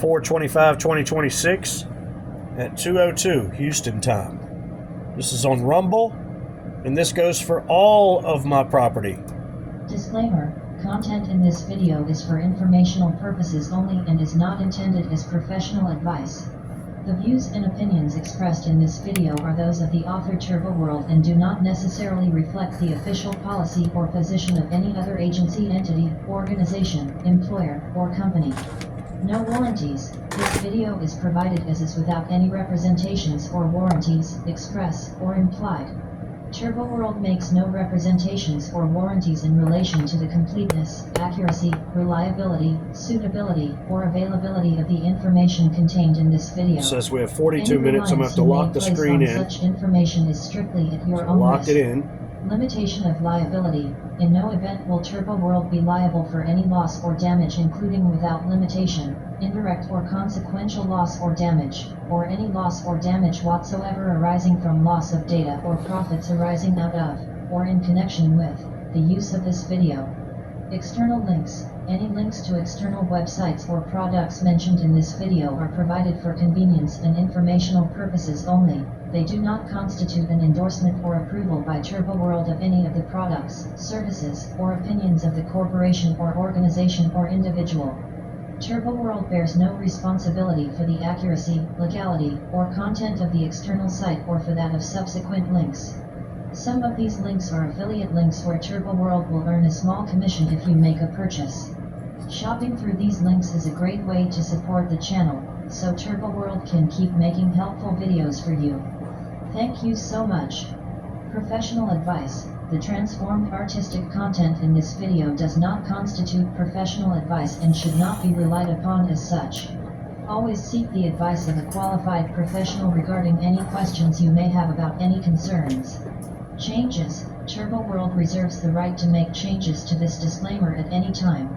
4/25/2026 at 2:02 Houston time. This is on Rumble, and this goes for all of my property. Disclaimer: content in this video is for informational purposes only and is not intended as professional advice. The views and opinions expressed in this video are those of the author TurboWorld and do not necessarily reflect the official policy or position of any other agency, entity, organization, employer, or company. No warranties. This video is provided as is without any representations or warranties, express or implied. TurboWorld makes no representations or warranties in relation to the completeness, accuracy, reliability, suitability, or availability of the information contained in this video. It says we have 42 minutes. I'm going to have to lock the screen in. Such information is strictly at your own risk. Locked it in. Limitation of liability. In no event will TurboWorld be liable for any loss or damage, including without limitation, indirect or consequential loss or damage, or any loss or damage whatsoever arising from loss of data or profits arising out of, or in connection with, the use of this video. External links. Any links to external websites or products mentioned in this video are provided for convenience and informational purposes only. They do not constitute an endorsement or approval by TurboWorld of any of the products, services, or opinions of the corporation or organization or individual. TurboWorld bears no responsibility for the accuracy, legality, or content of the external site or for that of subsequent links. Some of these links are affiliate links where TurboWorld will earn a small commission if you make a purchase. Shopping through these links is a great way to support the channel, so TurboWorld can keep making helpful videos for you. Thank you so much. Professional advice. The transformed artistic content in this video does not constitute professional advice and should not be relied upon as such. Always seek the advice of a qualified professional regarding any questions you may have about any concerns. Changes. TurboWorld reserves the right to make changes to this disclaimer at any time.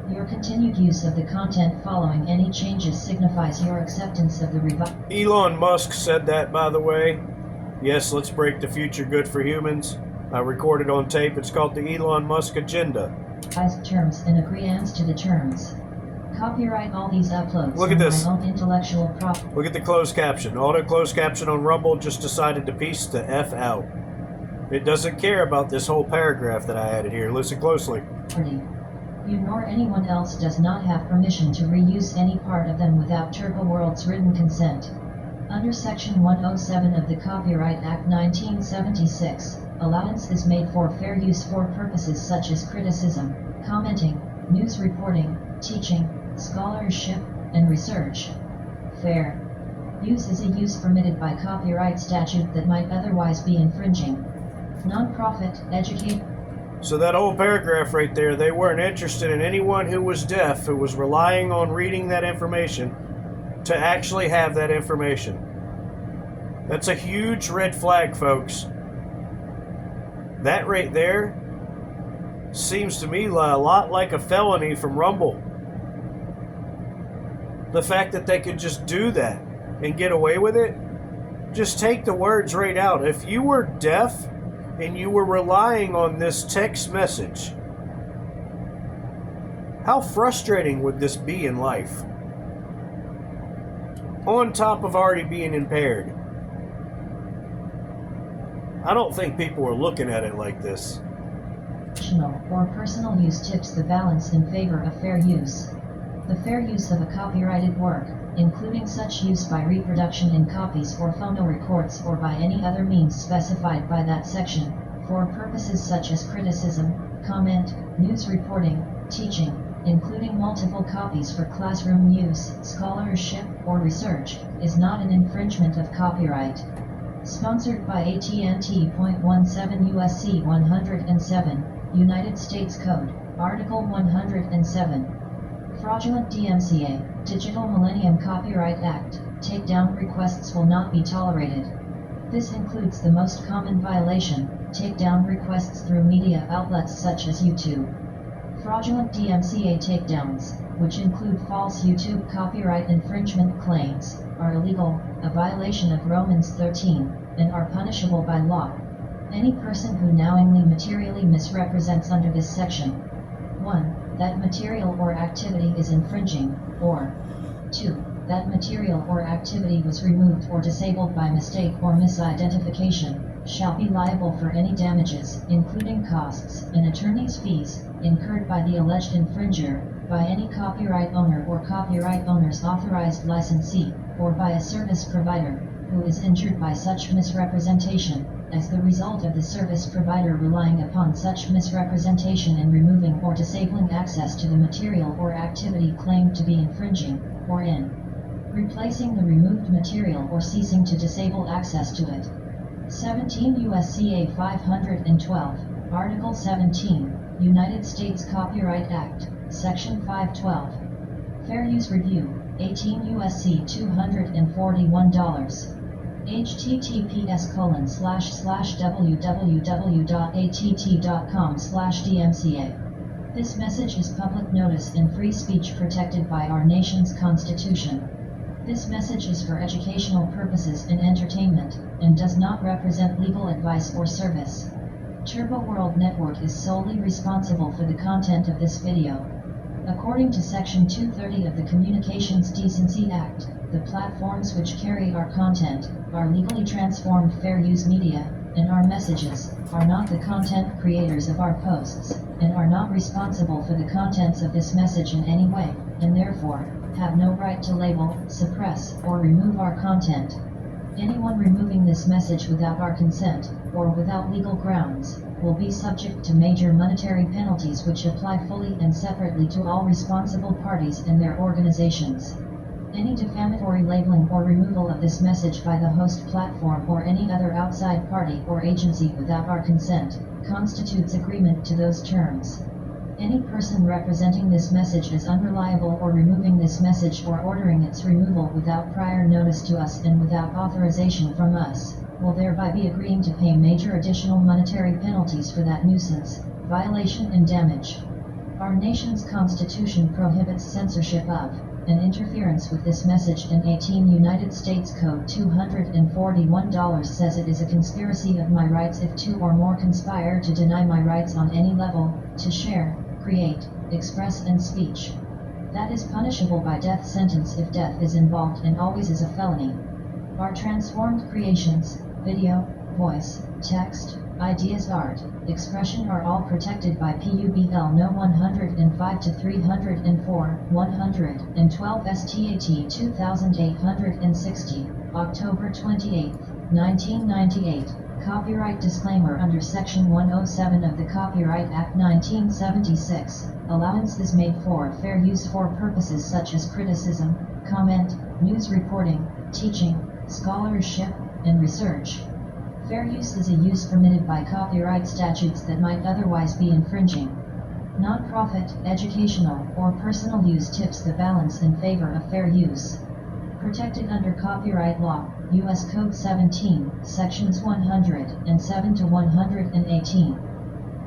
Your continued use of the content following any changes signifies your acceptance of the Elon Musk said that, by the way. Yes, let's break the future good for humans. I recorded on tape. It's called the Elon Musk Agenda. Terms and agreeance to the terms. Copyright all these uploads. Look at this. My own intellectual property. Look at the closed caption. Auto closed caption on Rumble just decided to piece the F out. It doesn't care about this whole paragraph that I added here. Listen closely. You nor anyone else does not have permission to reuse any part of them without TurboWorld's written consent. Under Section 107 of the Copyright Act 1976, allowance is made for fair use for purposes such as criticism, commenting, news reporting, teaching, scholarship, and research. Fair use is a use permitted by copyright statute that might otherwise be infringing. Non-profit, educate. So that whole paragraph right there, they weren't interested in anyone who was deaf, who was relying on reading that information, to actually have that information. That's a huge red flag, folks. That right there seems to me a lot like a felony from Rumble. The fact that they could just do that and get away with it, just take the words right out. If you were deaf and you were relying on this text message, how frustrating would this be in life? On top of already being impaired. I don't think people are looking at it like this. Or personal use tips the balance in favor of fair use. The fair use of a copyrighted work, including such use by reproduction in copies or phonorecords or by any other means specified by that section, for purposes such as criticism, comment, news reporting, teaching, including multiple copies for classroom use, scholarship, or research, is not an infringement of copyright. Sponsored by AT&T. 17 U.S.C. 107, United States Code, Article 107. Fraudulent DMCA, Digital Millennium Copyright Act, takedown requests will not be tolerated. This includes the most common violation, takedown requests through media outlets such as YouTube. Fraudulent DMCA takedowns, which include false YouTube copyright infringement claims, are illegal, a violation of Romans 13, and are punishable by law. Any person who knowingly materially misrepresents under this section 1. That material or activity is infringing, or 2. That material or activity was removed or disabled by mistake or misidentification, shall be liable for any damages, including costs and attorney's fees, incurred by the alleged infringer, by any copyright owner or copyright owner's authorized licensee, or by a service provider, who is injured by such misrepresentation, as the result of the service provider relying upon such misrepresentation in removing or disabling access to the material or activity claimed to be infringing, or in replacing the removed material or ceasing to disable access to it. 17 U.S.C.A. 512, Article 17, United States Copyright Act, Section 512. Fair Use Review, 18 U.S.C. $241. https://www.att.com/dmca. This message is public notice and free speech protected by our nation's Constitution. This message is for educational purposes and entertainment, and does not represent legal advice or service. Turbo World Network is solely responsible for the content of this video. According to Section 230 of the Communications Decency Act, the platforms which carry our content are legally transformed fair use media, and our messages are not the content creators of our posts, and are not responsible for the contents of this message in any way, and therefore have no right to label, suppress, or remove our content. Anyone removing this message without our consent, or without legal grounds, will be subject to major monetary penalties which apply fully and separately to all responsible parties and their organizations. Any defamatory labeling or removal of this message by the host platform or any other outside party or agency without our consent constitutes agreement to those terms. Any person representing this message as unreliable or removing this message or ordering its removal without prior notice to us and without authorization from us, will thereby be agreeing to pay major additional monetary penalties for that nuisance, violation and damage. Our nation's Constitution prohibits censorship of, and interference with this message, and 18 United States Code 241 says it is a conspiracy of my rights if two or more conspire to deny my rights on any level, to share, create, express and speech. That is punishable by death sentence if death is involved, and always is a felony. Our transformed creations, video, voice, text, ideas, art, expression are all protected by PUBL No. 105 to 304, 112 STAT 2860, October 28, 1998. Copyright disclaimer under Section 107 of the Copyright Act 1976, allowance is made for fair use for purposes such as criticism, comment, news reporting, teaching, scholarship, and research. Fair use is a use permitted by copyright statutes that might otherwise be infringing. Non-profit, educational, or personal use tips the balance in favor of fair use. Protected under copyright law, U.S. Code 17, Sections 107 to 118.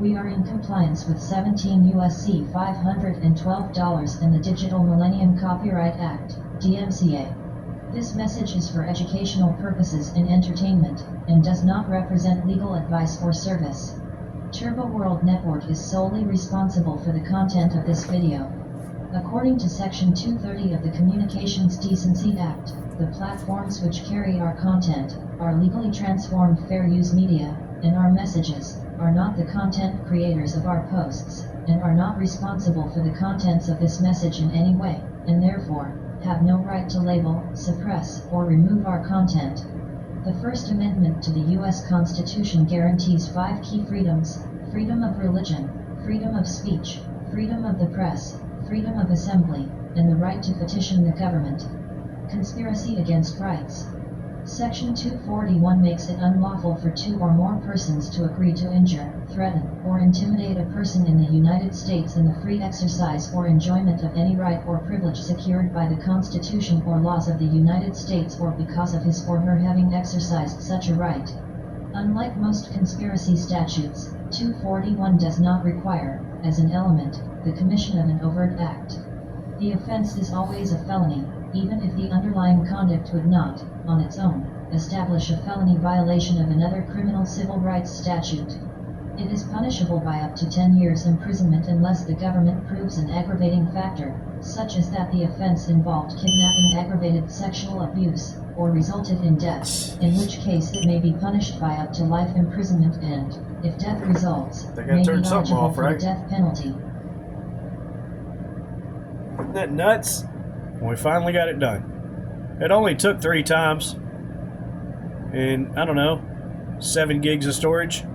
We are in compliance with 17 U.S.C. $512 and the Digital Millennium Copyright Act, DMCA. This message is for educational purposes and entertainment, and does not represent legal advice or service. Turbo World Network is solely responsible for the content of this video. According to Section 230 of the Communications Decency Act, the platforms which carry our content are legally transformed fair use media, and our messages are not the content creators of our posts, and are not responsible for the contents of this message in any way, and therefore have no right to label, suppress, or remove our content. The First Amendment to the U.S. Constitution guarantees 5 key freedoms: freedom of religion, freedom of speech, freedom of the press, freedom of assembly, and the right to petition the government. Conspiracy against rights. Section 241 makes it unlawful for 2 or more persons to agree to injure, threaten, or intimidate a person in the United States in the free exercise or enjoyment of any right or privilege secured by the Constitution or laws of the United States, or because of his or her having exercised such a right. Unlike most conspiracy statutes, 241 does not require, as an element, the commission of an overt act. The offense is always a felony, even if the underlying conduct would not, on its own, establish a felony violation of another criminal civil rights statute. It is punishable by up to 10 years imprisonment unless the government proves an aggravating factor, such as that the offense involved kidnapping, aggravated sexual abuse, or resulted in death, in which case it may be punished by up to life imprisonment and, if death results, They gotta may be turn something eligible off, for right? the death penalty. Isn't that nuts? We finally got it done. It only took 3 times. And, I don't know, 7 gigs of storage.